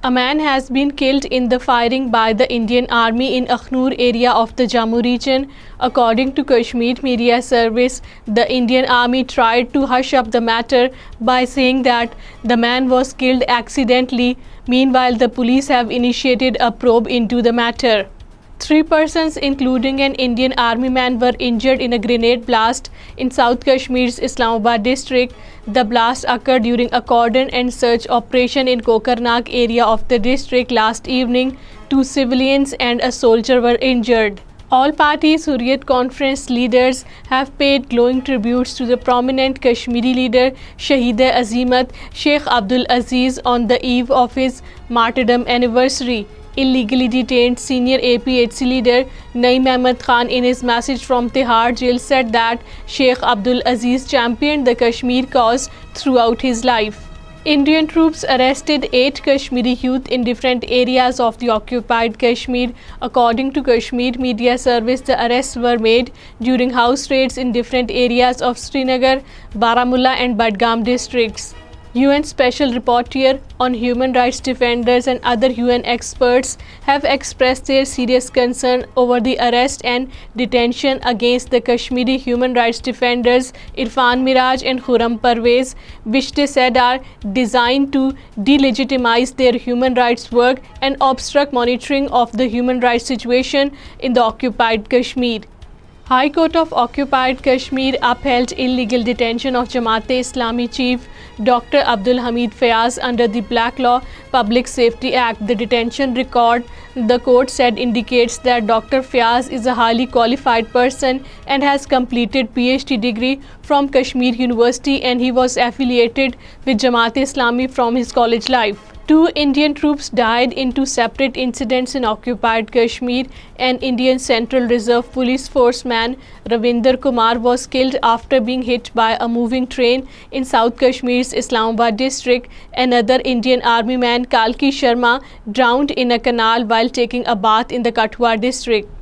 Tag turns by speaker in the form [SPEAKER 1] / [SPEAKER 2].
[SPEAKER 1] A man has been killed in the firing by the Indian Army in Akhnur area of the Jammu region. According to Kashmir Media Service, the Indian Army tried to hush up the matter by saying that the man was killed accidentally. Meanwhile, the police have initiated a probe into the matter. 3 persons, including an Indian Army man, were injured in a grenade blast in South Kashmir's Islamabad district. The blast occurred during a cordon and search operation in Kokarnak area of the district last evening. 2 civilians and a soldier were injured. All parties Hurriyat Conference leaders have paid glowing tributes to the prominent Kashmiri leader Shaheed-e-Azimat Sheikh Abdul Aziz on the eve of his martyrdom anniversary. Illegally detained senior APHC leader Naeem Ahmed Khan, in his message from Tihar jail, said that Sheikh Abdul Aziz championed the Kashmir cause throughout his life. Indian troops arrested 8 Kashmiri youth in different areas of the occupied Kashmir. According to Kashmir Media Service, the arrests were made during house raids in different areas of Srinagar, Baramulla and Budgam districts. UN Special Rapporteur on Human Rights Defenders and other UN experts have expressed their serious concern over the arrest and detention against the Kashmiri human rights defenders Irfan Miraj and Khurram Parvez, which they said are designed to delegitimize their human rights work and obstruct monitoring of the human rights situation in the occupied Kashmir. High Court of Occupied Kashmir upheld illegal detention of Jamaat-e-Islami chief Dr. Abdul Hamid Fayaz under the Black Law Public Safety Act. The detention record, the court said, indicates that Dr. Fayaz is a highly qualified person and has completed PhD degree from Kashmir University, and he was affiliated with Jamaat-e-Islami from his college life. 2 Indian troops died in 2 separate incidents in occupied Kashmir. An Indian Central Reserve Police Force man, Ravinder Kumar, was killed after being hit by a moving train in South Kashmir's Islamabad district. Another Indian Army man, Kalki Sharma, drowned in a canal while taking a bath in the Kathua district.